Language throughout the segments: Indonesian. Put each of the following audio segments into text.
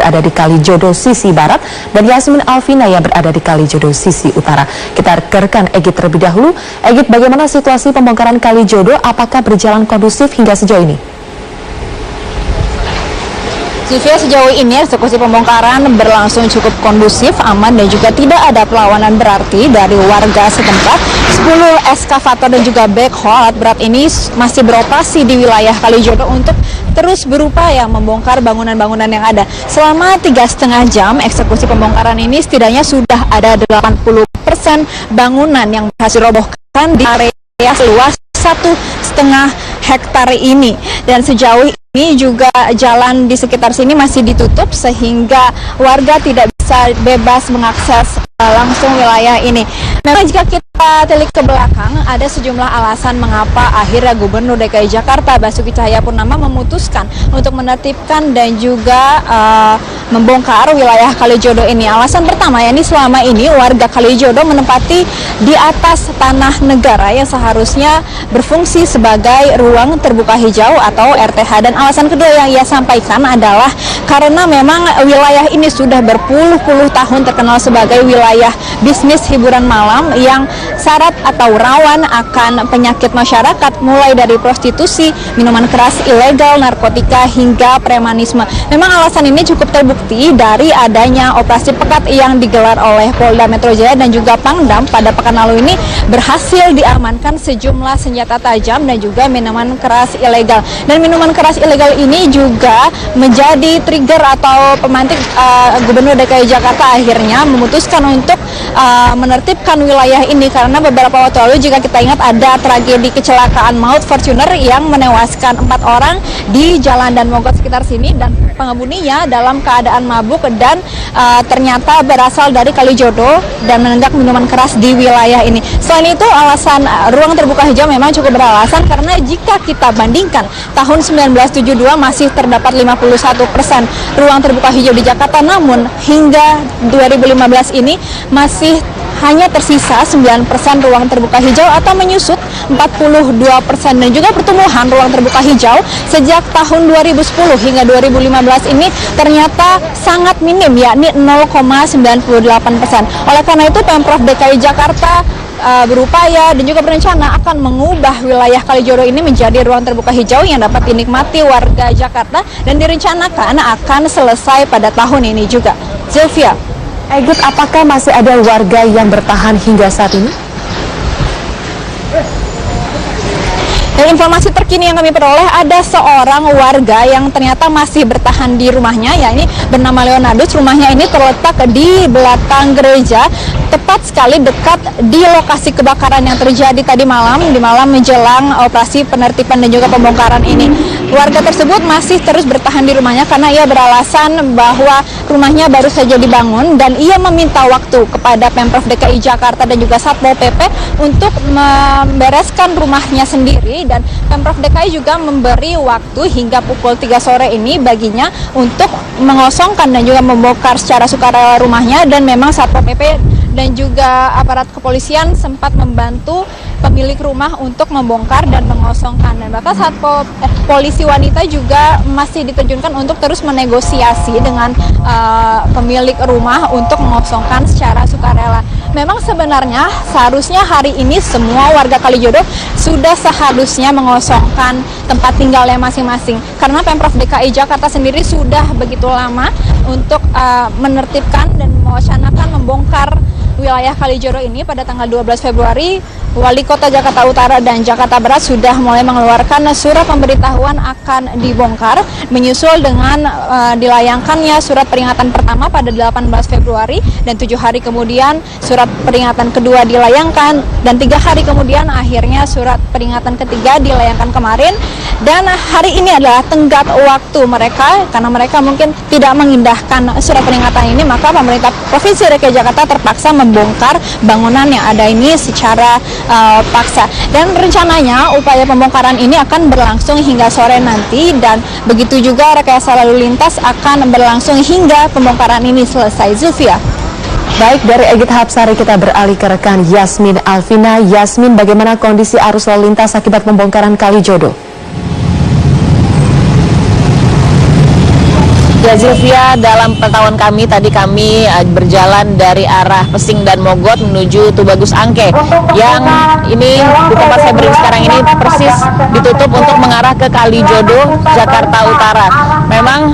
berada di Kalijodo sisi barat dan Yasmin Alvina yang berada di Kalijodo sisi utara. Kita rekan Egit terlebih dahulu. Egit, bagaimana situasi pembongkaran Kalijodo? Apakah berjalan kondusif hingga sejauh ini? Sylvia, sejauh ini eksekusi pembongkaran berlangsung cukup kondusif, aman, dan juga tidak ada perlawanan berarti dari warga setempat. 10 eskavator dan juga backhoe alat berat ini masih beroperasi di wilayah Kalijodo untuk terus berupaya membongkar bangunan-bangunan yang ada. Selama 3,5 jam eksekusi pembongkaran ini setidaknya sudah ada 80% bangunan yang berhasil robohkan di area seluas 1,5 hektar ini. Dan sejauh ini juga jalan di sekitar sini masih ditutup sehingga warga tidak bisa bebas mengakses langsung wilayah ini. Memang jika kita telik ke belakang, ada sejumlah alasan mengapa akhirnya Gubernur DKI Jakarta Basuki Cahayapurnama memutuskan untuk menertibkan dan juga membongkar wilayah Kalijodo ini. Alasan pertama, yakni selama ini warga Kalijodo menempati di atas tanah negara yang seharusnya berfungsi sebagai ruang terbuka hijau atau RTH. Dan alasan kedua yang ia sampaikan adalah karena memang wilayah ini sudah berpuluh-puluh tahun terkenal sebagai wilayah bisnis hiburan malam yang syarat atau rawan akan penyakit masyarakat, mulai dari prostitusi, minuman keras ilegal, narkotika, hingga premanisme. Memang alasan ini cukup terbukti dari adanya operasi pekat yang digelar oleh Polda Metro Jaya dan juga Pangdam pada pekan lalu ini berhasil diamankan sejumlah senjata tajam dan juga minuman keras ilegal. Dan minuman keras ilegal ini juga menjadi trigger atau pemantik Gubernur DKI Jakarta akhirnya memutuskan untuk menertibkan wilayah ini karena beberapa waktu lalu jika kita ingat ada tragedi kecelakaan maut Fortuner yang menewaskan 4 orang di Jalan Dan Mogot sekitar sini dan pengemudinya dalam keadaan mabuk dan ternyata berasal dari Kalijodo dan menenggak minuman keras di wilayah ini. Selain itu alasan ruang terbuka hijau memang cukup beralasan karena jika kita bandingkan tahun 1972 masih terdapat 51% ruang terbuka hijau di Jakarta, namun hingga 2015 ini masih hanya tersisa 9% ruang terbuka hijau atau menyusut 42%. Dan juga pertumbuhan ruang terbuka hijau sejak tahun 2010 hingga 2015 ini ternyata sangat minim, yakni 0,98%. Oleh karena itu Pemprov DKI Jakarta berupaya dan juga berencana akan mengubah wilayah Kalijodo ini menjadi ruang terbuka hijau yang dapat dinikmati warga Jakarta dan direncanakan akan selesai pada tahun ini juga. Sylvia. Egit, apakah masih ada warga yang bertahan hingga saat ini? Dan informasi terkini yang kami peroleh, ada seorang warga yang ternyata masih bertahan di rumahnya, yakni bernama Leonardus. Rumahnya ini terletak di belakang gereja, tepat sekali dekat di lokasi kebakaran yang terjadi tadi malam, di malam menjelang operasi penertiban dan juga pembongkaran ini. Warga tersebut masih terus bertahan di rumahnya karena ia beralasan bahwa rumahnya baru saja dibangun dan ia meminta waktu kepada Pemprov DKI Jakarta dan juga Satpol PP untuk membereskan rumahnya sendiri, dan Pemprov DKI juga memberi waktu hingga pukul 3 sore ini baginya untuk mengosongkan dan juga membongkar secara sukarela rumahnya. Dan memang Satpol PP dan juga aparat kepolisian sempat membantu pemilik rumah untuk membongkar dan mengosongkan, dan bahkan polisi wanita juga masih diterjunkan untuk terus menegosiasi dengan pemilik rumah untuk mengosongkan secara sukarela. Memang sebenarnya seharusnya hari ini semua warga Kalijodo sudah seharusnya mengosongkan tempat tinggalnya masing-masing karena Pemprov DKI Jakarta sendiri sudah begitu lama untuk menertibkan dan mewacanakan membongkar wilayah Kalijodo ini. Pada tanggal 12 Februari, Wali Kota Jakarta Utara dan Jakarta Barat sudah mulai mengeluarkan surat pemberitahuan akan dibongkar, menyusul dengan dilayangkannya surat peringatan pertama pada 18 Februari, dan 7 hari kemudian surat peringatan kedua dilayangkan, dan 3 hari kemudian akhirnya surat peringatan ketiga dilayangkan kemarin. Dan hari ini adalah tenggat waktu mereka, karena mereka mungkin tidak mengindahkan surat peringatan ini, maka pemerintah Provinsi DKI Jakarta terpaksa membongkar bangunan yang ada ini secara paksa. Dan rencananya upaya pembongkaran ini akan berlangsung hingga sore nanti, dan begitu juga rekayasa lalu lintas akan berlangsung hingga pembongkaran ini selesai. Zulfia. Baik, dari Egit Hapsari kita beralih ke rekan Yasmin Alvina. Yasmin, bagaimana kondisi arus lalu lintas akibat pembongkaran Kalijodo? Ya Zilvia, dalam pantauan kami tadi kami berjalan dari arah Pesing dan Mogot menuju Tubagus Angke, yang ini di tempat saya berdiri sekarang ini persis ditutup untuk mengarah ke Kalijodo, Jakarta Utara. Memang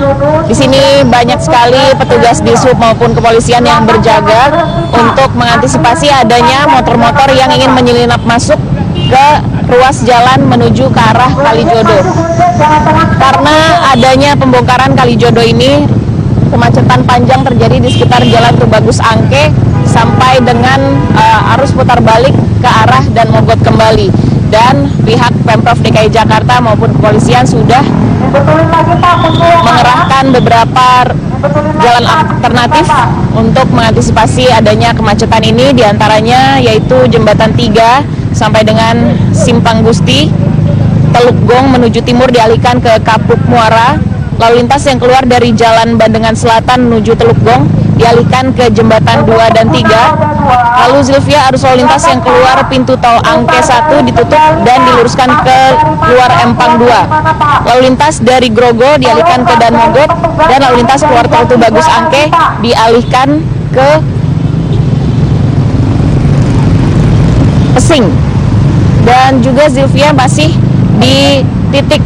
di sini banyak sekali petugas Dishub maupun kepolisian yang berjaga untuk mengantisipasi adanya motor-motor yang ingin menyelinap masuk ke ruas jalan menuju ke arah Kalijodo. Karena adanya pembongkaran Kalijodo ini, kemacetan panjang terjadi di sekitar Jalan Tubagus Angke sampai dengan arus putar balik ke arah dan Mogot kembali. Dan pihak Pemprov DKI Jakarta maupun kepolisian sudah mengerahkan beberapa jalan alternatif untuk mengantisipasi adanya kemacetan ini, diantaranya yaitu Jembatan 3 sampai dengan Simpang Gusti, Teluk Gong menuju timur dialihkan ke Kapuk Muara, lalu lintas yang keluar dari Jalan Bandengan Selatan menuju Teluk Gong dialihkan ke Jembatan 2 dan 3. Lalu Zilvia, arus lalu lintas yang keluar pintu tol Angke 1 ditutup dan diluruskan ke luar Empang 2. Lalu lintas dari Grogol dialihkan ke Dan Mogot, dan lalu lintas keluar tol Tubagus Angke dialihkan ke Pesing. Dan juga Zilvia, masih di titik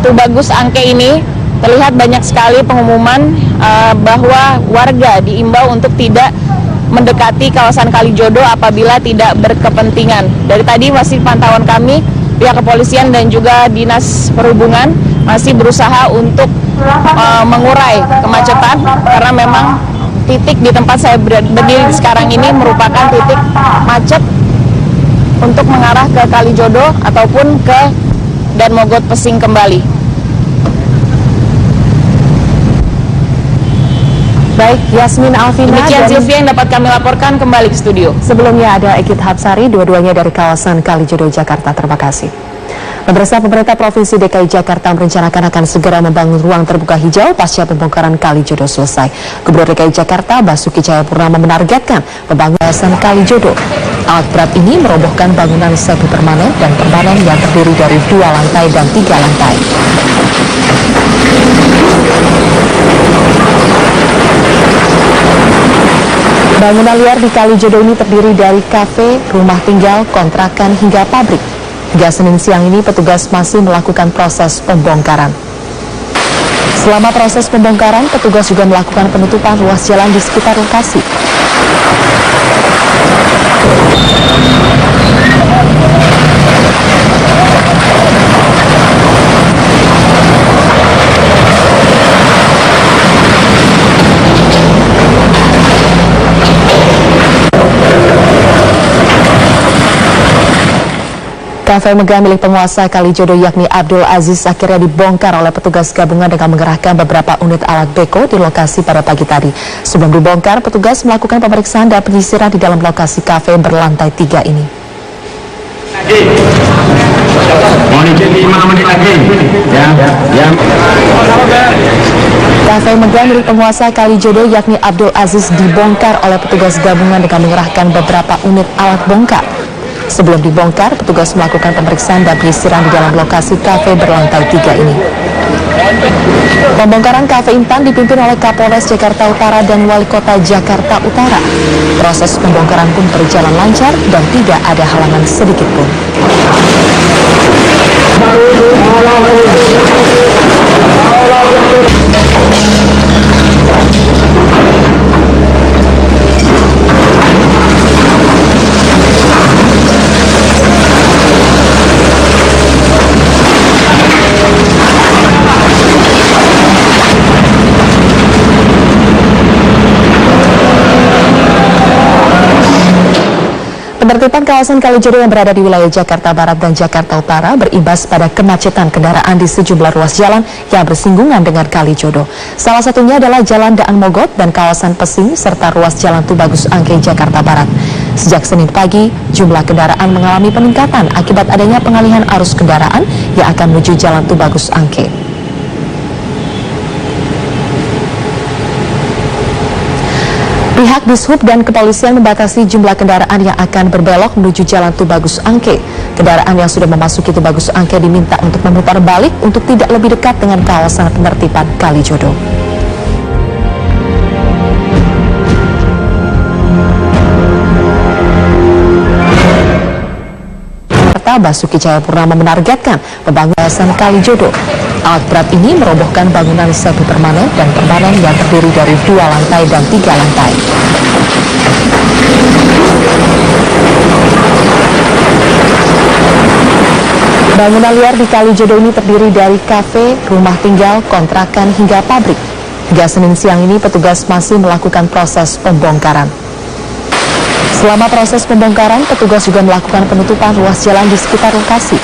Tubagus Angke ini terlihat banyak sekali pengumuman bahwa warga diimbau untuk tidak mendekati kawasan Kalijodo apabila tidak berkepentingan. Dari tadi masih pantauan kami, pihak kepolisian dan juga Dinas Perhubungan masih berusaha untuk mengurai kemacetan, karena memang titik di tempat saya berdiri sekarang ini merupakan titik macet untuk mengarah ke Kalijodo ataupun ke Dan Mogot Pesing kembali. Baik, Yasmin Alvina. Demikian Zilvia yang dapat kami laporkan, kembali ke studio. Sebelumnya ada Egit Hapsari, dua-duanya dari kawasan Kalijodo, Jakarta. Terima kasih. Pemirsa, pemerintah Provinsi DKI Jakarta merencanakan akan segera membangun ruang terbuka hijau pasca pembongkaran Kalijodo selesai. Gubernur DKI Jakarta Basuki Cahayapurnama menargetkan pembangunan Kalijodo. Alat berat ini merobohkan bangunan semi permanen dan permanen yang terdiri dari 2 lantai dan 3 lantai. Bangunan liar di Kalijodo ini terdiri dari kafe, rumah tinggal, kontrakan hingga pabrik. Hingga Senin siang ini petugas masih melakukan proses pembongkaran. Selama proses pembongkaran, petugas juga melakukan penutupan ruas jalan di sekitar lokasi. Kafe megah milik penguasa Kalijodo yakni Abdul Aziz akhirnya dibongkar oleh petugas gabungan dengan mengerahkan beberapa unit alat beko di lokasi pada pagi tadi. Sebelum dibongkar, petugas melakukan pemeriksaan dan penyisiran di dalam lokasi kafe berlantai 3 ini. Kafe megah milik penguasa Kalijodo yakni Abdul Aziz dibongkar oleh petugas gabungan dengan mengerahkan beberapa unit alat bongkar. Sebelum dibongkar, petugas melakukan pemeriksaan dan penyisiran di dalam lokasi kafe berlantai 3 ini. Pembongkaran Kafe Intan dipimpin oleh Kapolres Jakarta Utara dan Wali Kota Jakarta Utara. Proses pembongkaran pun berjalan lancar dan tidak ada halangan sedikit pun. Penertiban kawasan Kalijodo yang berada di wilayah Jakarta Barat dan Jakarta Utara berimbas pada kemacetan kendaraan di sejumlah ruas jalan yang bersinggungan dengan Kalijodo. Salah satunya adalah Jalan Daan Mogot dan kawasan Pesing serta ruas Jalan Tubagus Angke Jakarta Barat. Sejak Senin pagi, jumlah kendaraan mengalami peningkatan akibat adanya pengalihan arus kendaraan yang akan menuju Jalan Tubagus Angke. Pihak Dishub dan kepolisian membatasi jumlah kendaraan yang akan berbelok menuju Jalan Tubagus Angke. Kendaraan yang sudah memasuki Tubagus Angke diminta untuk memutar balik untuk tidak lebih dekat dengan kawasan penertiban Kalijodo. Jakarta Basuki Cahayapurnama menargetkan pembangunan Kalijodo. Alat berat ini merobohkan bangunan semi permanen dan permanen yang terdiri dari 2 lantai dan 3 lantai. Bangunan liar di Kalijodo ini terdiri dari kafe, rumah tinggal, kontrakan hingga pabrik. Hingga Senin siang ini petugas masih melakukan proses pembongkaran. Selama proses pembongkaran, petugas juga melakukan penutupan ruas jalan di sekitar lokasi.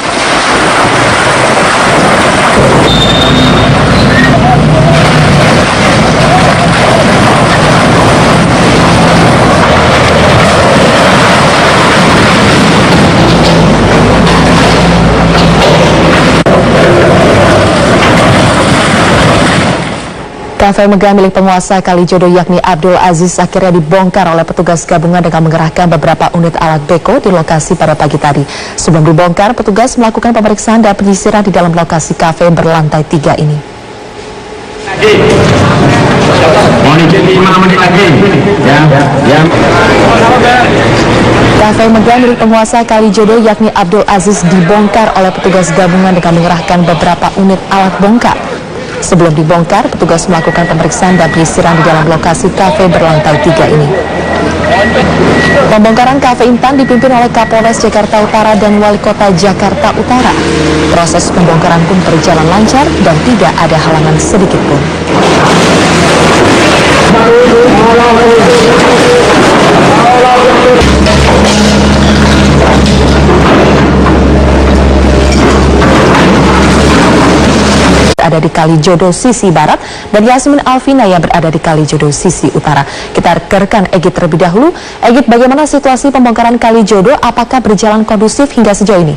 Kafe megah milik penguasa Kalijodo yakni Abdul Aziz akhirnya dibongkar oleh petugas gabungan dengan mengerahkan beberapa unit alat beko di lokasi pada pagi tadi. Sebelum dibongkar, petugas melakukan pemeriksaan dan penyisiran di dalam lokasi kafe berlantai 3 ini. Kafe megah milik penguasa Kalijodo yakni Abdul Aziz dibongkar oleh petugas gabungan dengan mengerahkan beberapa unit alat bongkar. Sebelum dibongkar, petugas melakukan pemeriksaan dan penyisiran di dalam lokasi kafe berlantai 3 ini. Pembongkaran kafe Intan dipimpin oleh Kapolres Jakarta Utara dan Wali Kota Jakarta Utara. Proses pembongkaran pun berjalan lancar dan tidak ada halangan sedikit pun. Ada di Kalijodo sisi barat dan Yasmin Alfina yang berada di Kalijodo sisi utara. Kita rekan Egit terlebih dahulu. Egit, bagaimana situasi pembongkaran Kalijodo? Apakah berjalan kondusif hingga sejauh ini?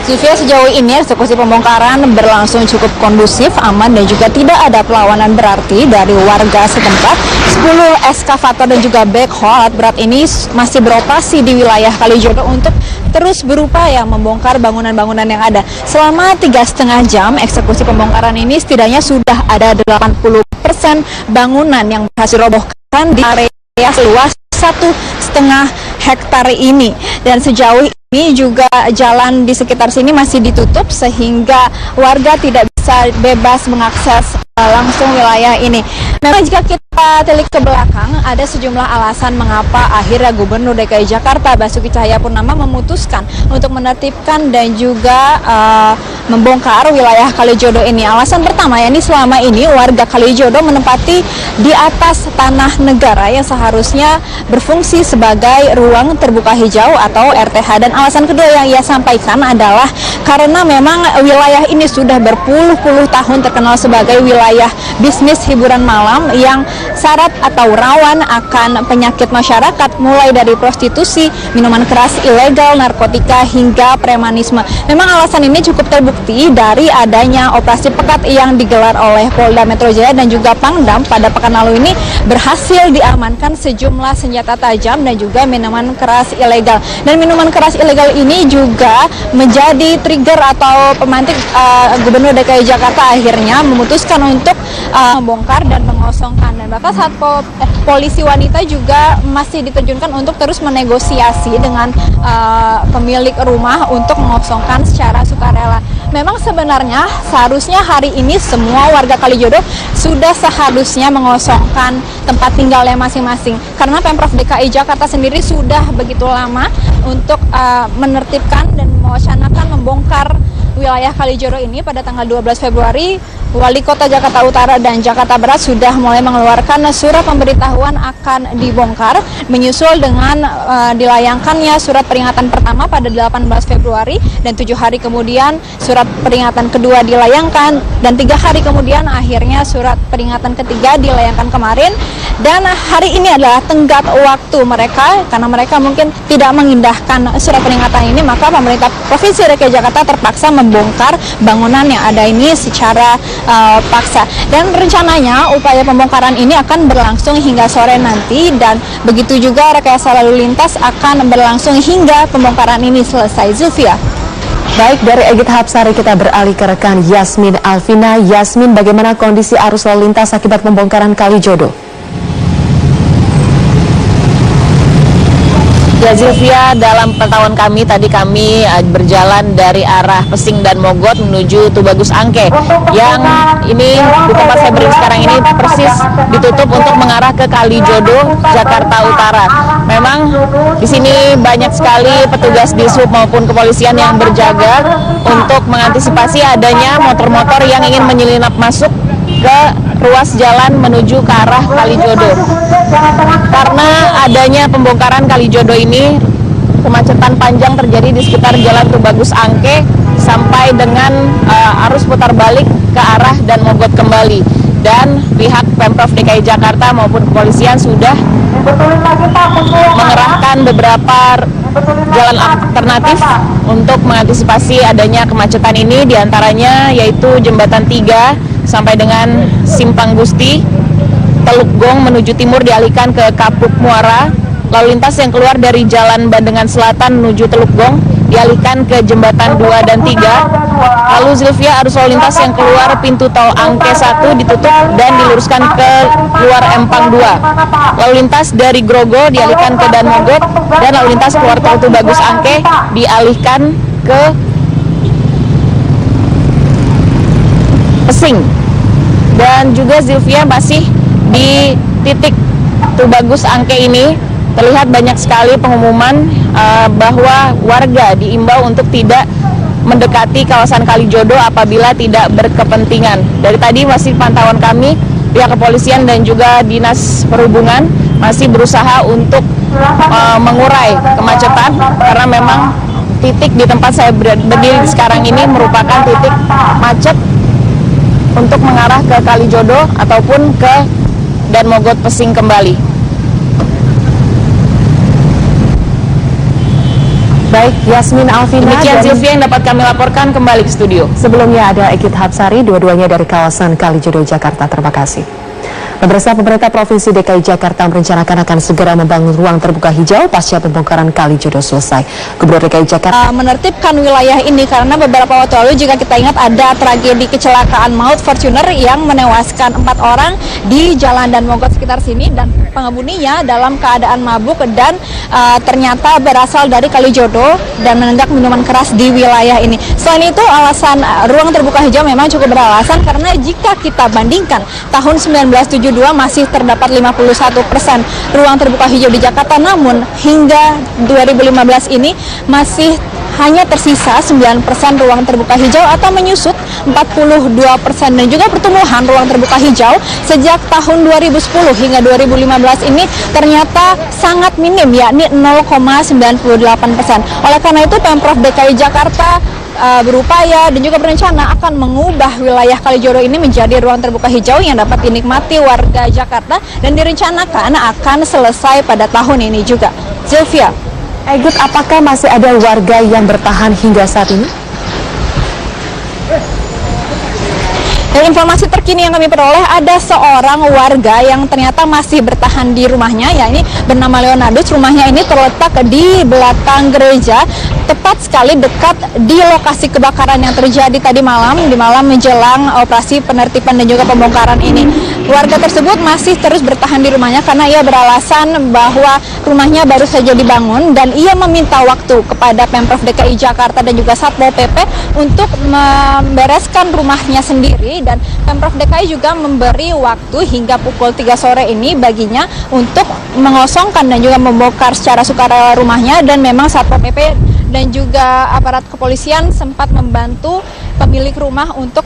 Sylvia, sejauh ini eksekusi pembongkaran berlangsung cukup kondusif, aman dan juga tidak ada perlawanan berarti dari warga setempat. 10 eskavator dan juga backhoe alat berat ini masih beroperasi di wilayah Kalijodo untuk terus berupaya membongkar bangunan-bangunan yang ada. Selama 3,5 jam eksekusi pembongkaran ini setidaknya sudah ada 80% bangunan yang berhasil robohkan di area seluas 1,5 hektar ini. Dan sejauh ini juga jalan di sekitar sini masih ditutup sehingga warga tidak bisa bebas mengakses langsung wilayah ini. Memang jika kita telik ke belakang, ada sejumlah alasan mengapa akhirnya Gubernur DKI Jakarta Basuki Cahayapurnama memutuskan untuk menertibkan dan juga membongkar wilayah Kalijodo ini. Alasan pertama, yakni selama ini warga Kalijodo menempati di atas tanah negara yang seharusnya berfungsi sebagai ruang terbuka hijau atau RTH. Dan alasan kedua yang ia sampaikan adalah karena memang wilayah ini sudah berpuluh-puluh tahun terkenal sebagai wilayah bisnis hiburan malam yang syarat atau rawan akan penyakit masyarakat, mulai dari prostitusi, minuman keras ilegal, narkotika hingga premanisme. Memang alasan ini cukup terbukti dari adanya operasi pekat yang digelar oleh Polda Metro Jaya dan juga Pangdam pada pekan lalu ini berhasil diamankan sejumlah senjata tajam dan juga minuman keras ilegal. Dan minuman keras ilegal ini juga menjadi trigger atau pemantik Gubernur DKI Jakarta akhirnya memutuskan untuk membongkar dan mengosongkan. Dan bahkan saat polisi wanita juga masih diterjunkan untuk terus menegosiasi dengan pemilik rumah untuk mengosongkan secara sukarela. Memang sebenarnya seharusnya hari ini semua warga Kalijodo sudah seharusnya mengosongkan tempat tinggalnya masing-masing, karena Pemprov DKI Jakarta sendiri sudah begitu lama untuk menertibkan dan mewacanakan membongkar wilayah Kalijodo ini. Pada tanggal 12 Februari, Wali Kota Jakarta Utara dan Jakarta Barat sudah mulai mengeluarkan surat pemberitahuan akan dibongkar, menyusul dengan dilayangkannya surat peringatan pertama pada 18 Februari, dan 7 hari kemudian surat peringatan kedua dilayangkan, dan 3 hari kemudian akhirnya surat peringatan ketiga dilayangkan kemarin. Dan hari ini adalah tenggat waktu mereka, karena mereka mungkin tidak mengindahkan surat peringatan ini, maka pemerintah Provinsi DKI Jakarta terpaksa membongkar bangunan yang ada ini secara paksa. Dan rencananya upaya pembongkaran ini akan berlangsung hingga sore nanti, dan begitu juga rekayasa lalu lintas akan berlangsung hingga pembongkaran ini selesai. Zulfia. Baik, dari Egit Hapsari kita beralih ke rekan Yasmin Alfina. Yasmin, bagaimana kondisi arus lalu lintas akibat pembongkaran Kalijodo? Ya Zilvia, dalam pantauan kami tadi kami berjalan dari arah Pesing dan Mogot menuju Tubagus Angke, yang ini di tempat saya berdiri sekarang ini persis ditutup untuk mengarah ke Kalijodo, Jakarta Utara. Memang di sini banyak sekali petugas Dishub maupun kepolisian yang berjaga untuk mengantisipasi adanya motor-motor yang ingin menyelinap masuk ke ruas jalan menuju ke arah Kalijodo. Karena adanya pembongkaran Kalijodo ini, kemacetan panjang terjadi di sekitar Jalan Tubagus Angke sampai dengan arus putar balik ke arah dan Mogot kembali. Dan pihak Pemprov DKI Jakarta maupun kepolisian sudah mengerahkan beberapa jalan alternatif untuk mengantisipasi adanya kemacetan ini, diantaranya yaitu Jembatan 3 sampai dengan Simpang Gusti, Teluk Gong menuju timur dialihkan ke Kapuk Muara, lalu lintas yang keluar dari Jalan Bandengan Selatan menuju Teluk Gong dialihkan ke Jembatan 2 dan 3. Lalu Zilvia, arus lalu lintas yang keluar pintu tol Angke 1 ditutup dan diluruskan ke luar Empang 2. Lalu lintas dari Grogol dialihkan ke Dan Mogot, dan lalu lintas keluar tol Tubagus Angke dialihkan ke Pesing. Dan juga Zilvia, masih di titik Tubagus Angke ini terlihat banyak sekali pengumuman bahwa warga diimbau untuk tidak mendekati kawasan Kalijodo apabila tidak berkepentingan. Dari tadi masih pantauan kami, pihak kepolisian dan juga Dinas Perhubungan masih berusaha untuk mengurai kemacetan, karena memang titik di tempat saya berdiri sekarang ini merupakan titik macet untuk mengarah ke Kalijodo ataupun ke Dan Mogot Pesing kembali. Baik, Yasmin Alvina. Demikian Zilvia yang dapat kami laporkan, kembali ke studio. Sebelumnya ada Egit Hapsari, dua-duanya dari kawasan Kalijodo, Jakarta. Terima kasih. Pemerintah Provinsi DKI Jakarta merencanakan akan segera membangun ruang terbuka hijau pasca pembongkaran Kalijodo selesai. Gubernur DKI Jakarta menertibkan wilayah ini karena beberapa waktu lalu jika kita ingat ada tragedi kecelakaan maut Fortuner yang menewaskan 4 orang di Jalan Dan Mogot sekitar sini, dan pengemudinya dalam keadaan mabuk dan ternyata berasal dari Kalijodo dan menenggak minuman keras di wilayah ini. Selain itu, alasan ruang terbuka hijau memang cukup beralasan karena jika kita bandingkan tahun 1972 masih terdapat 51% ruang terbuka hijau di Jakarta, namun hingga 2015 ini masih hanya tersisa 9% ruang terbuka hijau atau menyusut 42%, dan juga pertumbuhan ruang terbuka hijau sejak tahun 2010 hingga 2015 ini ternyata sangat minim, yakni 0,98%. Oleh karena itu Pemprov DKI Jakarta berupaya dan juga berencana akan mengubah wilayah Kalijodo ini menjadi ruang terbuka hijau yang dapat dinikmati warga Jakarta, dan direncanakan akan selesai pada tahun ini juga. Zilvia. Egit, apakah masih ada warga yang bertahan hingga saat ini? Dan informasi terkini yang kami peroleh, ada seorang warga yang ternyata masih bertahan di rumahnya, yakni bernama Leonardus. Rumahnya ini terletak di belakang gereja, tepat sekali dekat di lokasi kebakaran yang terjadi tadi malam, di malam menjelang operasi penertiban dan juga pembongkaran ini. Warga tersebut masih terus bertahan di rumahnya karena ia beralasan bahwa rumahnya baru saja dibangun, dan ia meminta waktu kepada Pemprov DKI Jakarta dan juga Satpol PP untuk membereskan rumahnya sendiri, dan Pemprov DKI juga memberi waktu hingga pukul 3 sore ini baginya untuk mengosongkan dan juga membongkar secara sukarela rumahnya. Dan memang Satpol PP dan juga aparat kepolisian sempat membantu pemilik rumah untuk